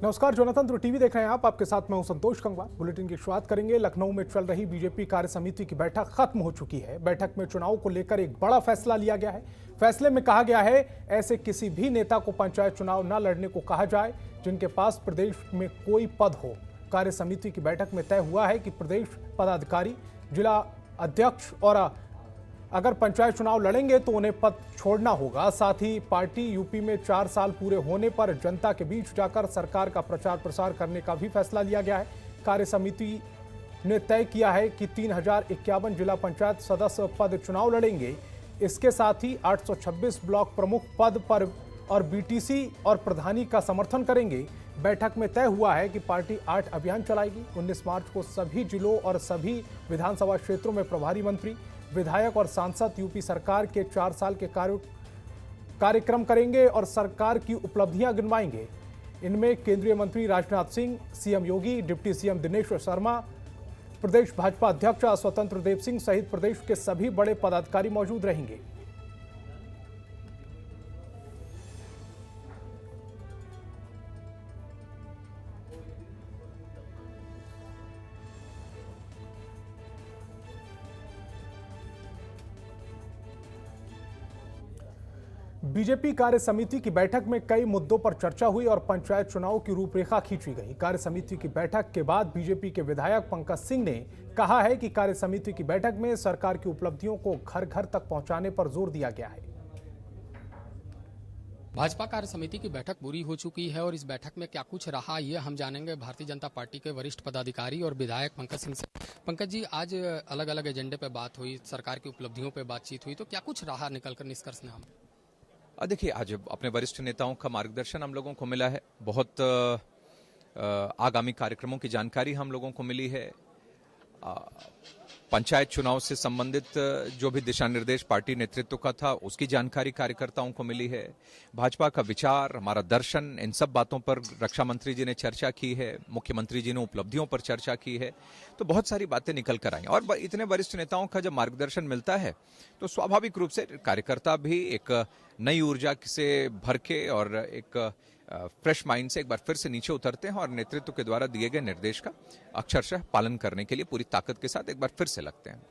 नमस्कार, जनतंत्र टीवी देख रहे हैं आप। आपके साथ मैं हूं संतोष कंगवार। बुलेटिन की शुरुआत करेंगे। लखनऊ में चल रही बीजेपी कार्य समिति की बैठक खत्म हो चुकी है। बैठक में चुनाव को लेकर एक बड़ा फैसला लिया गया है। फैसले में कहा गया है ऐसे किसी भी नेता को पंचायत चुनाव न लड़ने को कहा जाए जिनके पास प्रदेश में कोई पद हो। कार्य समिति की बैठक में तय हुआ है कि प्रदेश पदाधिकारी, जिला अध्यक्ष और अगर पंचायत चुनाव लड़ेंगे तो उन्हें पद छोड़ना होगा। साथ ही पार्टी यूपी में 4 साल पूरे होने पर जनता के बीच जाकर सरकार का प्रचार प्रसार करने का भी फैसला लिया गया है। कार्य समिति ने तय किया है कि 3051 जिला पंचायत सदस्य पद चुनाव लड़ेंगे। इसके साथ ही 826 ब्लॉक प्रमुख पद पर और बीटीसी और प्रधानी का समर्थन करेंगे। बैठक में तय हुआ है कि पार्टी 8 अभियान चलाएगी। 19 मार्च को सभी जिलों और सभी विधानसभा क्षेत्रों में प्रभारी मंत्री, विधायक और सांसद यूपी सरकार के 4 साल के कार्यक्रम करेंगे और सरकार की उपलब्धियां गिनवाएंगे। इनमें केंद्रीय मंत्री राजनाथ सिंह, सीएम योगी, डिप्टी सीएम दिनेश शर्मा, प्रदेश भाजपा अध्यक्ष स्वतंत्र देव सिंह सहित प्रदेश के सभी बड़े पदाधिकारी मौजूद रहेंगे। बीजेपी कार्य समिति की बैठक में कई मुद्दों पर चर्चा हुई और पंचायत चुनाव की रूपरेखा खींची गई। कार्य समिति की बैठक के बाद बीजेपी के विधायक पंकज सिंह ने कहा है कि कार्य समिति की बैठक में सरकार की उपलब्धियों को घर घर तक पहुंचाने पर जोर दिया गया है। भाजपा कार्य समिति की बैठक पूरी हो चुकी है और इस बैठक में क्या कुछ रहा ये हम जानेंगे भारतीय जनता पार्टी के वरिष्ठ पदाधिकारी और विधायक पंकज सिंह से। पंकज जी, आज अलग अलग एजेंडे पे बात हुई, सरकार की उपलब्धियों पे बातचीत हुई, तो क्या कुछ रहा निकलकर निष्कर्ष में? हम देखिए, आज अपने वरिष्ठ नेताओं का मार्गदर्शन हम लोगों को मिला है। बहुत आगामी कार्यक्रमों की जानकारी हम लोगों को मिली है। पंचायत चुनाव से संबंधित जो भी दिशा निर्देश पार्टी नेतृत्व का था उसकी जानकारी कार्यकर्ताओं को मिली है। भाजपा का विचार, हमारा दर्शन, इन सब बातों पर रक्षा मंत्री जी ने चर्चा की है, मुख्यमंत्री जी ने उपलब्धियों पर चर्चा की है। तो बहुत सारी बातें निकल कर आई और इतने वरिष्ठ नेताओं का जब मार्गदर्शन मिलता है तो स्वाभाविक रूप से कार्यकर्ता भी एक नई ऊर्जा से भर के और एक फ्रेश माइंड से एक बार फिर से नीचे उतरते हैं और नेतृत्व के द्वारा दिए गए निर्देश का अक्षरशः पालन करने के लिए पूरी ताकत के साथ एक बार फिर से लगते हैं।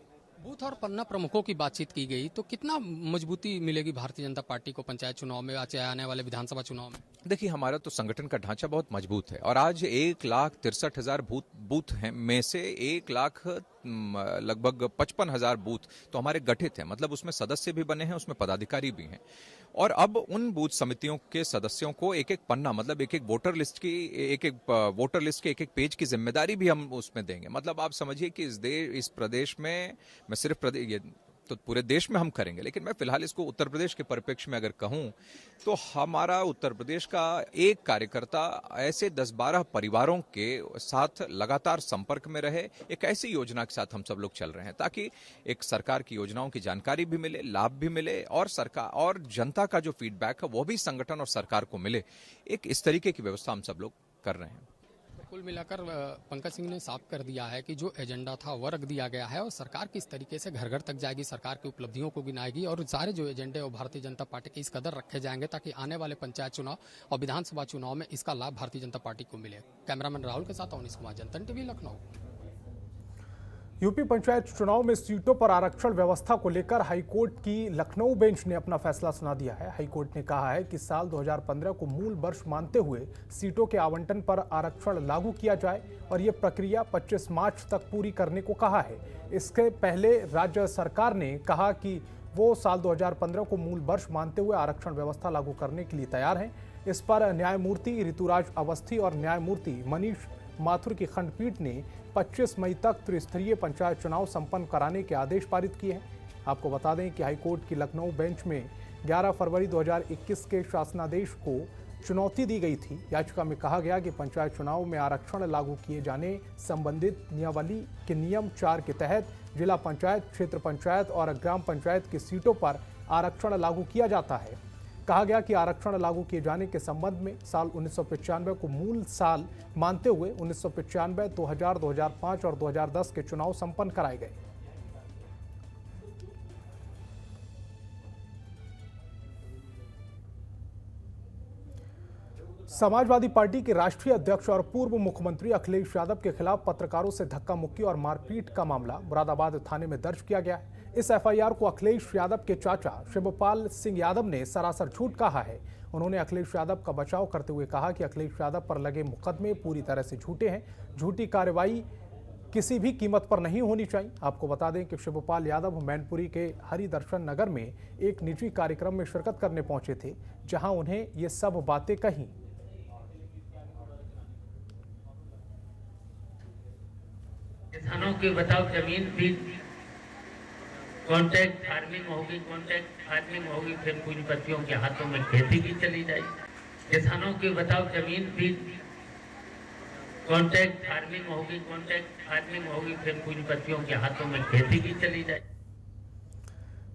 बूथ और पन्ना प्रमुखों की बातचीत की गई, तो कितना मजबूती मिलेगी भारतीय जनता पार्टी को पंचायत चुनाव में, आने वाले विधानसभा चुनाव में? देखिए, हमारा तो संगठन का ढांचा बहुत मजबूत है और आज 1,63,000 बूथ हैं, में से 1,00,000 लगभग 55,000 बूथ तो हमारे गठित हैं। मतलब उसमें सदस्य भी बने हैं, उसमें पदाधिकारी भी हैं और अब उन बूथ समितियों के सदस्यों को एक एक पन्ना, मतलब एक एक वोटर लिस्ट के एक पेज की जिम्मेदारी भी हम उसमें देंगे। मतलब आप समझिए कि इस प्रदेश में, मैं सिर्फ ये तो पूरे देश में हम करेंगे, लेकिन मैं फिलहाल इसको उत्तर प्रदेश के परिप्रेक्ष्य में अगर कहूं तो हमारा उत्तर प्रदेश का एक कार्यकर्ता ऐसे 10-12 परिवारों के साथ लगातार संपर्क में रहे। एक ऐसी योजना के साथ हम सब लोग चल रहे हैं ताकि एक सरकार की योजनाओं की जानकारी भी मिले, लाभ भी मिले और सरकार और जनता का जो फीडबैक है वो भी संगठन और सरकार को मिले। एक इस तरीके की व्यवस्था हम सब लोग कर रहे हैं। कुल मिलाकर पंकज सिंह ने साफ कर दिया है कि जो एजेंडा था वो रख दिया गया है और सरकार किस तरीके से घर घर तक जाएगी, सरकार की उपलब्धियों को गिनाएगी और सारे जो एजेंडे वो भारतीय जनता पार्टी के इस कदर रखे जाएंगे ताकि आने वाले पंचायत चुनाव और विधानसभा चुनाव में इसका लाभ भारतीय जनता पार्टी को मिले। कैमरामैन राहुल के साथ अवनीश कुमार, जनतन टीवी, लखनऊ। यूपी पंचायत चुनाव में सीटों पर आरक्षण व्यवस्था को लेकर हाईकोर्ट की लखनऊ बेंच ने अपना फैसला सुना दिया है। हाईकोर्ट ने कहा है कि साल 2015 को मूल वर्ष मानते हुए सीटों के आवंटन पर आरक्षण लागू किया जाए और ये प्रक्रिया 25 मार्च तक पूरी करने को कहा है। इसके पहले राज्य सरकार ने कहा कि वो साल 2015 को मूल वर्ष मानते हुए आरक्षण व्यवस्था लागू करने के लिए तैयार हैं। इस पर न्यायमूर्ति ऋतुराज अवस्थी और न्यायमूर्ति मनीष माथुर की खंडपीठ ने 25 मई तक त्रिस्तरीय पंचायत चुनाव संपन्न कराने के आदेश पारित किए हैं। आपको बता दें कि हाईकोर्ट की लखनऊ बेंच में 11 फरवरी 2021 के शासनादेश को चुनौती दी गई थी। याचिका में कहा गया कि पंचायत चुनाव में आरक्षण लागू किए जाने संबंधित नियमावली के नियम 4 के तहत जिला पंचायत, क्षेत्र पंचायत और ग्राम पंचायत की सीटों पर आरक्षण लागू किया जाता है। कहा गया कि आरक्षण लागू किए जाने के संबंध में साल 1995 को मूल साल मानते हुए 1995, 2000, 2005 और 2010 के चुनाव संपन्न कराए गए। समाजवादी पार्टी के राष्ट्रीय अध्यक्ष और पूर्व मुख्यमंत्री अखिलेश यादव के खिलाफ पत्रकारों से धक्का मुक्की और मारपीट का मामला मुरादाबाद थाने में दर्ज किया गया है। इस एफआईआर को अखिलेश यादव के चाचा शिवपाल सिंह यादव ने सरासर झूठ कहा है। उन्होंने अखिलेश यादव का बचाव करते हुए कहा कि अखिलेश यादव पर लगे मुकदमे पूरी तरह से झूठे हैं। झूठी कार्रवाई किसी भी कीमत पर नहीं होनी चाहिए। आपको बता दें कि शिवपाल यादव मैनपुरी के हरिदर्शन नगर में एक निजी कार्यक्रम में शिरकत करने पहुंचे थे, जहां उन्हें ये सब बातें कही। किसानों के बताओ जमीन भी कॉन्ट्रैक्ट फार्मिंग होगी, कॉन्ट्रैक्ट फार्मिंग होगी, फिर पूंजीपतियों के हाथों में खेती भी चली जाएगी। किसानों के बताओ जमीन भी कॉन्ट्रैक्ट फार्मिंग होगी, कॉन्ट्रैक्ट फार्मिंग होगी, फिर पूंजीपतियों के हाथों में खेती भी चली जाएगी।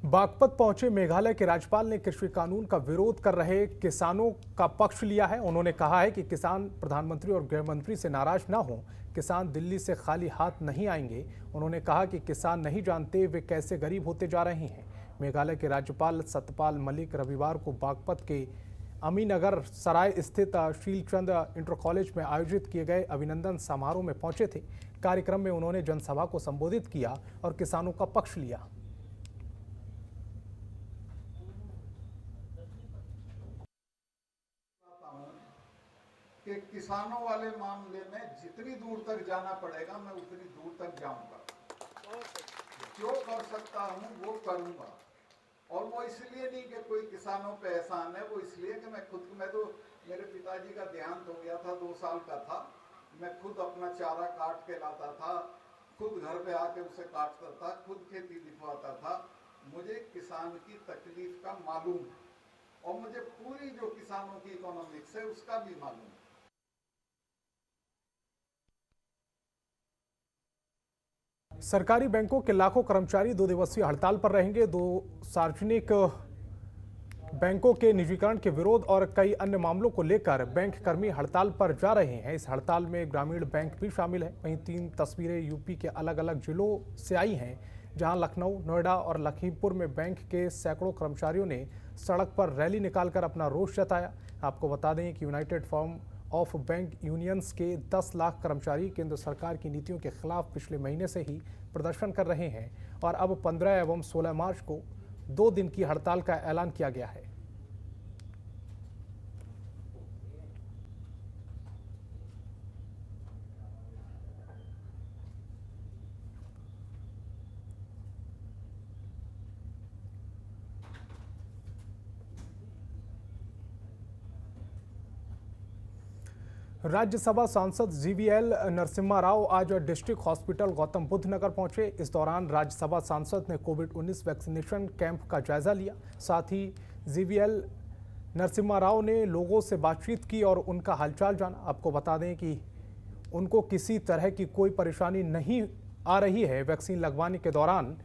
बागपत पहुंचे मेघालय के राज्यपाल ने कृषि कानून का विरोध कर रहे किसानों का पक्ष लिया है। उन्होंने कहा है कि किसान प्रधानमंत्री और गृह मंत्री से नाराज ना हो, किसान दिल्ली से खाली हाथ नहीं आएंगे। उन्होंने कहा कि किसान नहीं जानते वे कैसे गरीब होते जा रहे हैं। मेघालय के राज्यपाल सत्यपाल मलिक रविवार को बागपत के अमीनगर सराय स्थित शीलचंद इंटर कॉलेज में आयोजित किए गए अभिनंदन समारोह में पहुंचे थे। कार्यक्रम में उन्होंने जनसभा को संबोधित किया और किसानों का पक्ष लिया। कि किसानों वाले मामले में जितनी दूर तक जाना पड़ेगा मैं उतनी दूर तक जाऊंगा, जो कर सकता हूं वो करूंगा। और वो इसलिए नहीं कि कोई किसानों पे एहसान है, वो इसलिए कि मैं तो मेरे पिताजी का देहांत हो गया था, 2 साल का था। मैं खुद अपना चारा काट के लाता था, खुद घर पे आके उसे काटता था, खुद खेती लिखवाता था। मुझे किसान की तकलीफ का मालूम है और मुझे पूरी जो किसानों की इकोनॉमिक्स है उसका भी मालूम है। सरकारी बैंकों के लाखों कर्मचारी 2 दिवसीय हड़ताल पर रहेंगे। 2 सार्वजनिक बैंकों के निजीकरण के विरोध और कई अन्य मामलों को लेकर बैंक कर्मी हड़ताल पर जा रहे हैं। इस हड़ताल में ग्रामीण बैंक भी शामिल है। वहीं 3 तस्वीरें यूपी के अलग अलग जिलों से आई हैं, जहां लखनऊ, नोएडा और लखीमपुर में बैंक के सैकड़ों कर्मचारियों ने सड़क पर रैली निकालकर अपना रोष जताया। आपको बता दें कि United form of bank unions के 10 लाख कर्मचारी केंद्र सरकार की नीतियों के खिलाफ पिछले महीने से ही प्रदर्शन कर रहे हैं और अब 15 एवं 16 मार्च को 2 दिन की हड़ताल का ऐलान किया गया है। राज्यसभा सांसद जीवीएल नरसिम्हा राव आज डिस्ट्रिक्ट हॉस्पिटल गौतम बुद्ध नगर पहुंचे। इस दौरान राज्यसभा सांसद ने कोविड-19 वैक्सीनेशन कैंप का जायजा लिया। साथ ही जीवीएल नरसिम्हा राव ने लोगों से बातचीत की और उनका हालचाल जाना। आपको बता दें कि उनको किसी तरह की कोई परेशानी नहीं आ रही है। वैक्सीन लगवाने के दौरान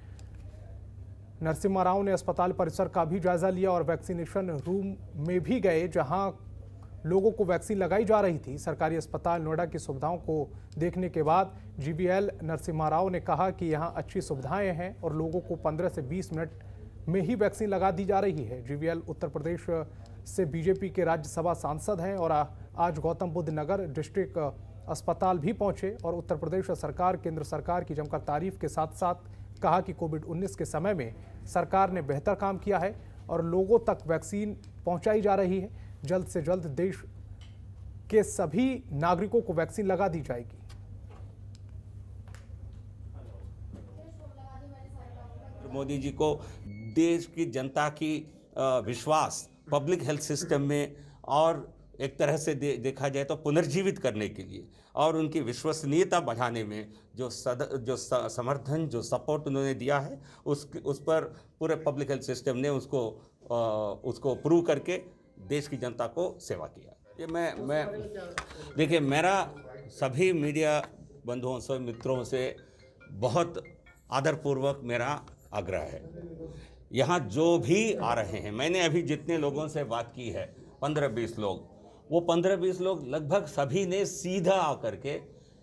नरसिम्हा राव ने अस्पताल परिसर का भी जायजा लिया और वैक्सीनेशन रूम में भी गए, जहां लोगों को वैक्सीन लगाई जा रही थी। सरकारी अस्पताल नोएडा की सुविधाओं को देखने के बाद जीवीएल नरसिम्हा राव ने कहा कि यहां अच्छी सुविधाएं हैं और लोगों को 15 से 20 मिनट में ही वैक्सीन लगा दी जा रही है। जीवीएल उत्तर प्रदेश से बीजेपी के राज्यसभा सांसद हैं और आज गौतम बुद्ध नगर डिस्ट्रिक्ट अस्पताल भी पहुंचे और उत्तर प्रदेश सरकार, केंद्र सरकार की जमकर तारीफ के साथ साथ कहा कि कोविड-19 के समय में सरकार ने बेहतर काम किया है और लोगों तक वैक्सीन पहुंचाई जा रही है। जल्द से जल्द देश के सभी नागरिकों को वैक्सीन लगा दी जाएगी। मोदी जी को देश की जनता की विश्वास पब्लिक हेल्थ सिस्टम में और एक तरह से देखा जाए तो पुनर्जीवित करने के लिए और उनकी विश्वसनीयता बढ़ाने में जो समर्थन, जो सपोर्ट उन्होंने दिया है, उस पर पूरे पब्लिक हेल्थ सिस्टम ने उसको प्रूव करके देश की जनता को सेवा किया। ये मैं देखिए, मेरा सभी मीडिया बंधुओं से, मित्रों से बहुत आदरपूर्वक मेरा आग्रह है, यहाँ जो भी आ रहे हैं, मैंने अभी जितने लोगों से बात की है 15-20 लोग, वो 15-20 लोग लगभग सभी ने सीधा आकर के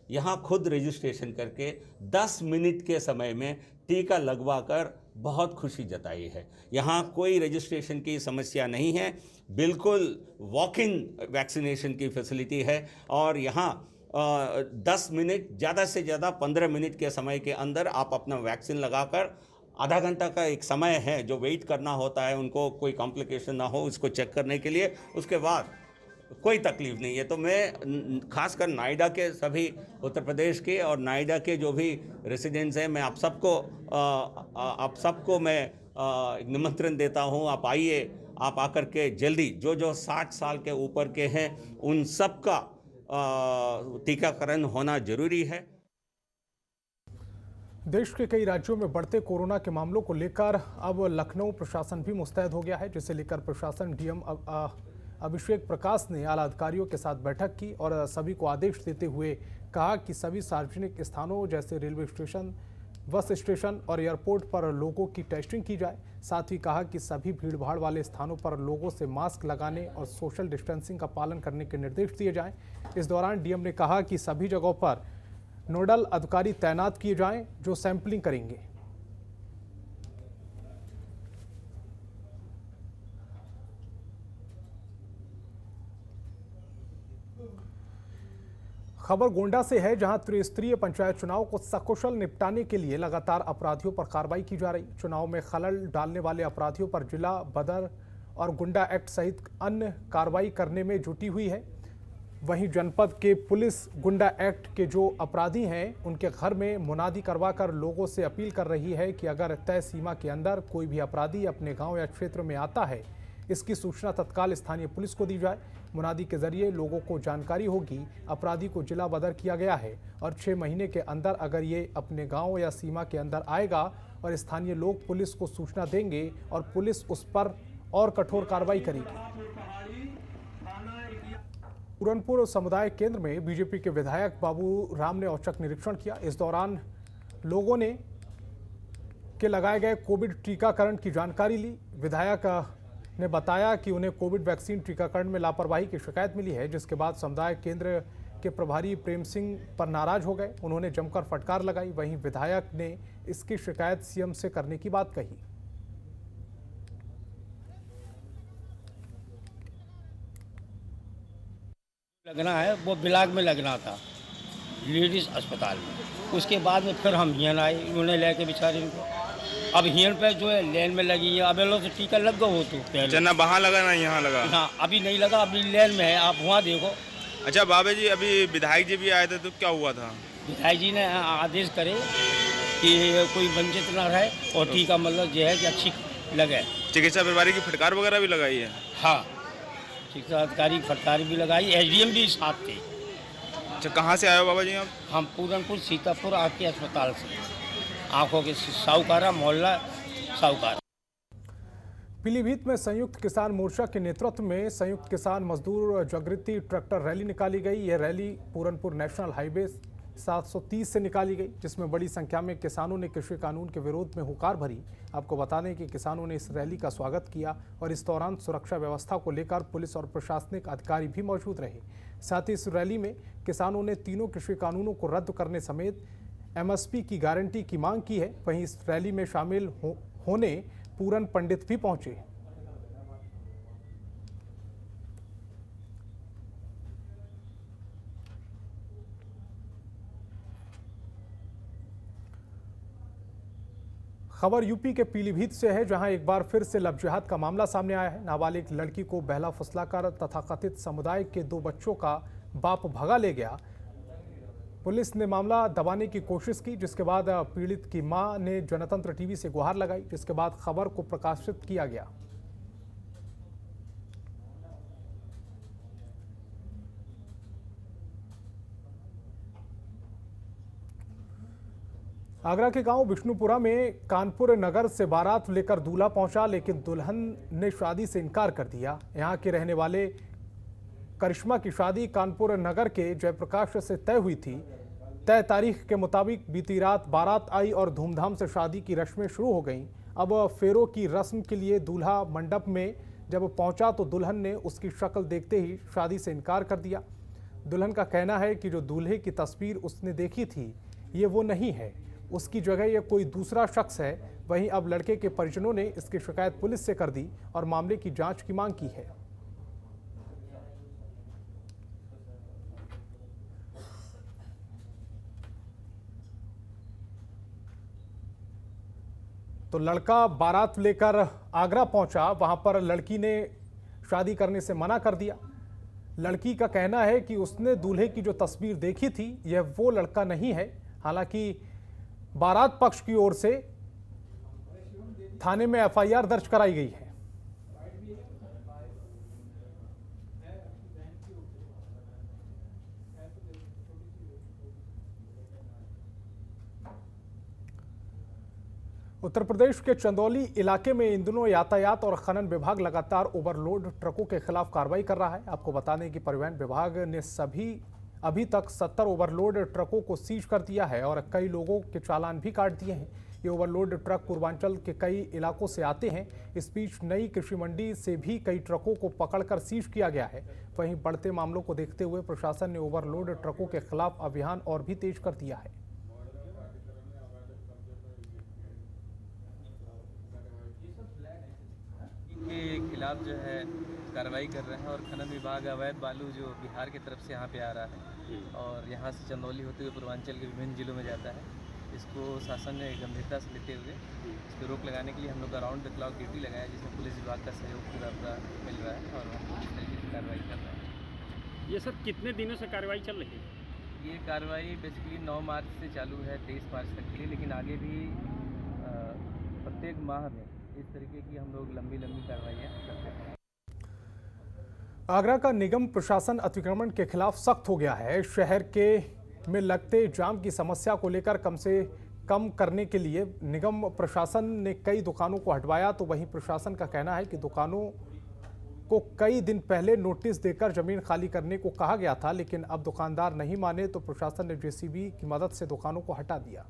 यहाँ खुद रजिस्ट्रेशन करके 10 मिनट के समय में टीका लगवा कर बहुत खुशी जताई है। यहाँ कोई रजिस्ट्रेशन की समस्या नहीं है, बिल्कुल वॉक इन वैक्सीनेशन की फैसिलिटी है और यहाँ 10 मिनट, ज़्यादा से ज़्यादा 15 मिनट के समय के अंदर आप अपना वैक्सीन लगाकर, आधा घंटा का एक समय है जो वेट करना होता है, उनको कोई कॉम्प्लिकेशन ना हो इसको चेक करने के लिए, उसके बाद कोई तकलीफ नहीं है। तो मैं खासकर नोएडा के सभी उत्तर प्रदेश के और नोएडा के जो भी रेसिडेंट्स हैं, मैं आप सबको मैं एक निमंत्रण देता हूं, आप आइए, आप आकर के जल्दी जो 60 साल के ऊपर के हैं उन सब का टीकाकरण होना जरूरी है। देश के कई राज्यों में बढ़ते कोरोना के मामलों को लेकर अब लखनऊ प्रशासन भी मुस्तैद हो गया है, जिसे लेकर प्रशासन डीएम अभिषेक प्रकाश ने आला अधिकारियों के साथ बैठक की और सभी को आदेश देते हुए कहा कि सभी सार्वजनिक स्थानों जैसे रेलवे स्टेशन, बस स्टेशन और एयरपोर्ट पर लोगों की टेस्टिंग की जाए। साथ ही कहा कि सभी भीड़भाड़ वाले स्थानों पर लोगों से मास्क लगाने और सोशल डिस्टेंसिंग का पालन करने के निर्देश दिए जाएं। इस दौरान डीएम ने कहा कि सभी जगहों पर नोडल अधिकारी तैनात किए जाएं जो सैंपलिंग करेंगे। खबर गोंडा से है, जहां त्रिस्तरीय पंचायत चुनाव को सकुशल निपटाने के लिए लगातार अपराधियों पर कार्रवाई की जा रही। चुनाव में खलल डालने वाले अपराधियों पर जिला बदर और गुंडा एक्ट सहित अन्य कार्रवाई करने में जुटी हुई है। वहीं जनपद के पुलिस गुंडा एक्ट के जो अपराधी हैं उनके घर में मुनादी करवाकर लोगों से अपील कर रही है कि अगर तय सीमा के अंदर कोई भी अपराधी अपने गांव या क्षेत्र में आता है, इसकी सूचना तत्काल स्थानीय पुलिस को दी जाए। मुनादी के जरिए लोगों को जानकारी होगी। अपराधी को जिला बदर किया गया है और 6 महीने के अंदर अगर ये अपने गांव या सीमा के अंदर आएगा और स्थानीय लोग पुलिस को सूचना देंगे और पुलिस उस पर और कठोर कार्रवाई करेगी। पूरनपुर समुदाय केंद्र में बीजेपी के विधायक बाबू राम ने औचक निरीक्षण किया। इस दौरान लोगों ने लगाए गए कोविड टीकाकरण की जानकारी ली। विधायक ने बताया कि उन्हें कोविड वैक्सीन टीकाकरण में लापरवाही की शिकायत मिली है, जिसके बाद समुदाय केंद्र के प्रभारी प्रेम सिंह पर नाराज हो गए। उन्होंने जमकर फटकार लगाई। वहीं विधायक ने इसकी शिकायत सीएम से करने की बात कही। लगना है वो बिलाग में लगना था, लेडीज अस्पताल में। उसके बाद में फिर हम हियन आए, उन्हें लेके बेचारे इनको। अब हियन पे जो है लेन में लगी है। अब लोग तो टीका लग गया हो तो जना वहाँ लगा ना यहाँ लगा। हाँ, अभी नहीं लगा, अभी लेन में है, आप वहाँ देखो। अच्छा बाबा जी, अभी विधायक जी भी आए थे तो क्या हुआ था? विधायक जी ने आदेश करे कि कोई वंचित ना रहे और टीका मतलब जो है कि अच्छी लगे। चिकित्सा प्रभारी की फटकार वगैरह भी लगाई है? हाँ, चिकित्सा अधिकारी फटकार भी लगाई, एसडीएम भी साथ थे। अच्छा, कहाँ से आए हो बाबा जी आप? हम पूरनपुर सीतापुर आके अस्पताल से, आंखों के साहूकारा मोहल्ला साहूकारा। पीलीभीत में संयुक्त किसान मोर्चा के नेतृत्व में संयुक्त किसान मजदूर जागृति ट्रैक्टर रैली निकाली गई। यह रैली पूरनपुर नेशनल हाईवे 730 से निकाली गई, जिसमें बड़ी संख्या में किसानों ने कृषि कानून के विरोध में हुंकार भरी। आपको बता दें कि किसानों ने इस रैली का स्वागत किया और इस दौरान सुरक्षा व्यवस्था को लेकर पुलिस और प्रशासनिक अधिकारी भी मौजूद रहे। साथ ही इस रैली में किसानों ने तीनों कृषि कानूनों को रद्द करने समेत एमएसपी की गारंटी की मांग की है। वहीं इस रैली में शामिल होने पूरन पंडित भी पहुंचे। खबर यूपी के पीलीभीत से है, जहां एक बार फिर से लव जिहाद का मामला सामने आया है। नाबालिग लड़की को बहला फुसलाकर तथाकथित समुदाय के 2 बच्चों का बाप भगा ले गया। पुलिस ने मामला दबाने की कोशिश की, जिसके बाद पीड़ित की मां ने जनतंत्र टीवी से गुहार लगाई, जिसके बाद खबर को प्रकाशित किया गया। आगरा के गांव विष्णुपुरा में कानपुर नगर से बारात लेकर दूल्हा पहुंचा, लेकिन दुल्हन ने शादी से इनकार कर दिया। यहां के रहने वाले करिश्मा की शादी कानपुर नगर के जयप्रकाश से तय हुई थी। तय तारीख के मुताबिक बीती रात बारात आई और धूमधाम से शादी की रस्में शुरू हो गईं। अब फेरों की रस्म के लिए दूल्हा मंडप में जब पहुंचा तो दुल्हन ने उसकी शक्ल देखते ही शादी से इनकार कर दिया। दुल्हन का कहना है कि जो दूल्हे की तस्वीर उसने देखी थी ये वो नहीं है, उसकी जगह ये कोई दूसरा शख्स है। वहीं अब लड़के के परिजनों ने इसकी शिकायत पुलिस से कर दी और मामले की जांच की मांग की है। तो लड़का बारात लेकर आगरा पहुंचा, वहां पर लड़की ने शादी करने से मना कर दिया। लड़की का कहना है कि उसने दूल्हे की जो तस्वीर देखी थी यह वो लड़का नहीं है। हालांकि बारात पक्ष की ओर से थाने में एफआईआर दर्ज कराई गई है। उत्तर प्रदेश के चंदौली इलाके में इन दिनों यातायात और खनन विभाग लगातार ओवरलोड ट्रकों के खिलाफ कार्रवाई कर रहा है। आपको बता दें कि परिवहन विभाग ने अभी तक 70 ओवरलोड ट्रकों को सीज कर दिया है और कई लोगों के चालान भी काट दिए हैं। ये ओवरलोड ट्रक पूर्वांचल के कई इलाकों से आते हैं। इस बीच नई कृषि मंडी से भी कई ट्रकों को पकड़कर सीज किया गया है। वहीं बढ़ते मामलों को देखते हुए प्रशासन ने ओवरलोड ट्रकों के खिलाफ अभियान और भी तेज कर दिया है। के खिलाफ जो है कार्रवाई कर रहे हैं और खनन विभाग अवैध बालू जो बिहार की तरफ से यहाँ पे आ रहा है और यहाँ से चंदौली होते हुए पूर्वांचल के विभिन्न जिलों में जाता है, इसको शासन ने गंभीरता से लेते हुए इस पर रोक लगाने के लिए हम लोग अराउंड द क्लॉक ड्यूटी लगाया, जिसमें पुलिस विभाग का सहयोग पूरा मिल रहा है और हम इस तरीके से कार्रवाई कर रहे हैं। ये सर कितने दिनों से कार्रवाई चल रही है? ये कार्रवाई बेसिकली 9 मार्च से चालू है 23 मार्च तक के लिए, लेकिन आगे भी प्रत्येक माह में इस तरीके की हम लोग लंबी कार्रवाइयाँ करते हैं। आगरा का निगम प्रशासन अतिक्रमण के खिलाफ सख्त हो गया है। शहर के में लगते जाम की समस्या को लेकर कम से कम करने के लिए निगम प्रशासन ने कई दुकानों को हटवाया। तो वहीं प्रशासन का कहना है कि दुकानों को कई दिन पहले नोटिस देकर जमीन खाली करने को कहा गया था, लेकिन अब दुकानदार नहीं माने तो प्रशासन ने जेसीबी की मदद से दुकानों को हटा दिया।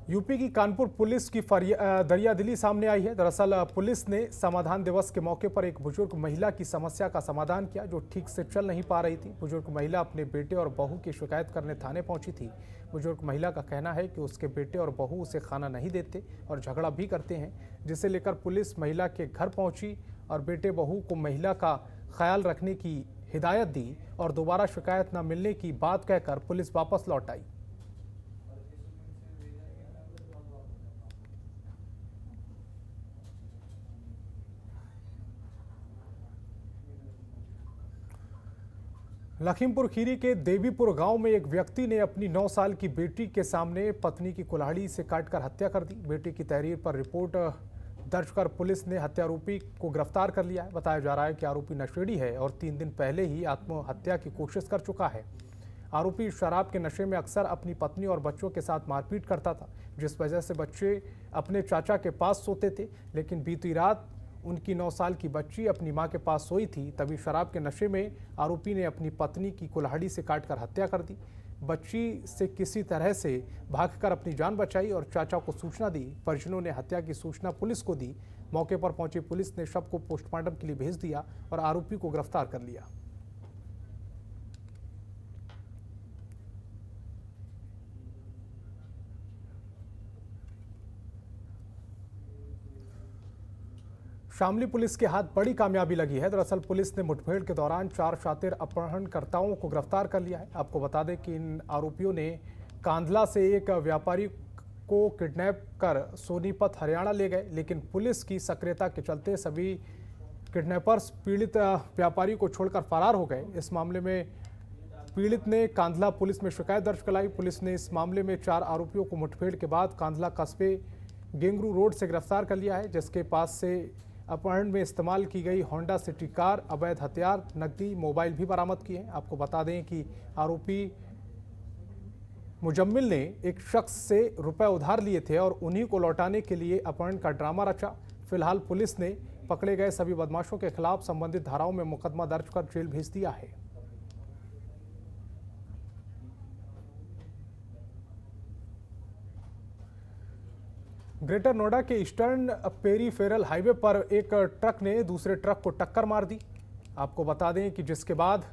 यूपी की कानपुर पुलिस की दरियादिली सामने आई है। दरअसल पुलिस ने समाधान दिवस के मौके पर एक बुजुर्ग महिला की समस्या का समाधान किया जो ठीक से चल नहीं पा रही थी। बुजुर्ग महिला अपने बेटे और बहू की शिकायत करने थाने पहुंची थी। बुजुर्ग महिला का कहना है कि उसके बेटे और बहू उसे खाना नहीं देते और झगड़ा भी करते हैं, जिसे लेकर पुलिस महिला के घर पहुंची और बेटे बहू को महिला का ख्याल रखने की हिदायत दी और दोबारा शिकायत न मिलने की बात कहकर पुलिस वापस लौट आई। लखीमपुर खीरी के देवीपुर गांव में एक व्यक्ति ने अपनी 9 साल की बेटी के सामने पत्नी की कुल्हाड़ी से काटकर हत्या कर दी। बेटी की तहरीर पर रिपोर्ट दर्ज कर पुलिस ने हत्यारोपी को गिरफ्तार कर लिया है। बताया जा रहा है कि आरोपी नशेड़ी है और 3 दिन पहले ही आत्महत्या की कोशिश कर चुका है। आरोपी शराब के नशे में अक्सर अपनी पत्नी और बच्चों के साथ मारपीट करता था, जिस वजह से बच्चे अपने चाचा के पास सोते थे। लेकिन बीती रात उनकी 9 साल की बच्ची अपनी मां के पास सोई थी, तभी शराब के नशे में आरोपी ने अपनी पत्नी की कुल्हाड़ी से काटकर हत्या कर दी। बच्ची से किसी तरह से भागकर अपनी जान बचाई और चाचा को सूचना दी। परिजनों ने हत्या की सूचना पुलिस को दी। मौके पर पहुंची पुलिस ने शव को पोस्टमार्टम के लिए भेज दिया और आरोपी को गिरफ्तार कर लिया। शामली पुलिस के हाथ बड़ी कामयाबी लगी है। दरअसल पुलिस ने मुठभेड़ के दौरान 4 शातिर अपहरणकर्ताओं को गिरफ्तार कर लिया है। आपको बता दें कि इन आरोपियों ने कांधला से एक व्यापारी को किडनैप कर सोनीपत हरियाणा ले गए, लेकिन पुलिस की सक्रियता के चलते सभी किडनैपर्स पीड़ित व्यापारी को छोड़कर फरार हो गए। इस मामले में पीड़ित ने कांधला पुलिस में शिकायत दर्ज कराई। पुलिस ने इस मामले में 4 आरोपियों को मुठभेड़ के बाद कांधला कस्बे गेंगरू रोड से गिरफ्तार कर लिया है, जिसके पास से अपहरण में इस्तेमाल की गई होंडा सिटी कार, अवैध हथियार, नकदी, मोबाइल भी बरामद किए हैं। आपको बता दें कि आरोपी मुजम्मिल ने एक शख्स से रुपए उधार लिए थे और उन्हीं को लौटाने के लिए अपहरण का ड्रामा रचा। फिलहाल पुलिस ने पकड़े गए सभी बदमाशों के खिलाफ संबंधित धाराओं में मुकदमा दर्ज कर जेल भेज दिया है। ग्रेटर नोएडा के ईस्टर्न पेरीफेरल हाईवे पर एक ट्रक ने दूसरे ट्रक को टक्कर मार दी। आपको बता दें कि जिसके बाद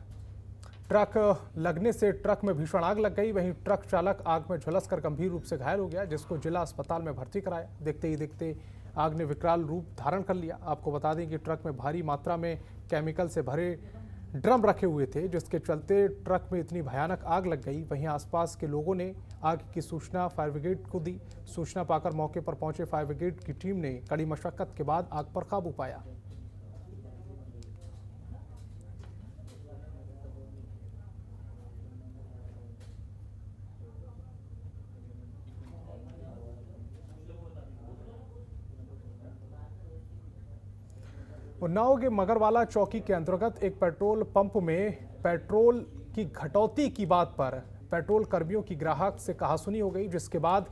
ट्रक लगने से ट्रक में भीषण आग लग गई। वहीं ट्रक चालक आग में झुलसकर गंभीर रूप से घायल हो गया, जिसको जिला अस्पताल में भर्ती कराया। देखते ही देखते आग ने विकराल रूप धारण कर लिया। आपको बता दें कि ट्रक में भारी मात्रा में केमिकल से भरे ड्रम रखे हुए थे, जिसके चलते ट्रक में इतनी भयानक आग लग गई। वहीं आसपास के लोगों ने आग की सूचना फायर ब्रिगेड को दी। सूचना पाकर मौके पर पहुंचे फायर ब्रिगेड की टीम ने कड़ी मशक्कत के बाद आग पर काबू पाया। उन्नाव के मगरवाला चौकी के अंतर्गत एक पेट्रोल पंप में पेट्रोल की घटौती की बात पर पेट्रोल कर्मियों की ग्राहक से कहासुनी हो गई, जिसके बाद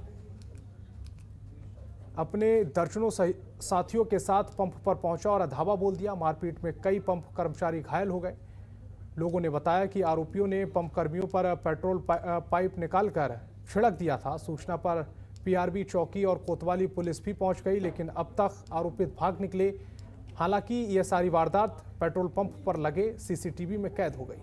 अपने दर्जनों साथियों के साथ पंप पर पहुंचा और धावा बोल दिया। मारपीट में कई पंप कर्मचारी घायल हो गए। लोगों ने बताया कि आरोपियों ने पंप कर्मियों पर पेट्रोल पाइप निकालकर छिड़क दिया था। सूचना पर पीआरबी चौकी और कोतवाली पुलिस भी पहुंच गई, लेकिन अब तक आरोपित भाग निकले। हालांकि यह सारी वारदात पेट्रोल पंप पर लगे सीसीटीवी में कैद हो गई।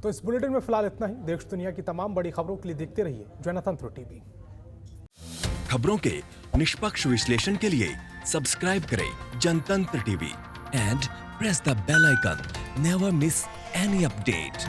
तो इस बुलेटिन में फिलहाल इतना ही। देश दुनिया की तमाम बड़ी खबरों के लिए देखते रहिए जनतंत्र टीवी। खबरों के निष्पक्ष विश्लेषण के लिए सब्सक्राइब करें Jantantra TV and press the bell icon. Never miss any update.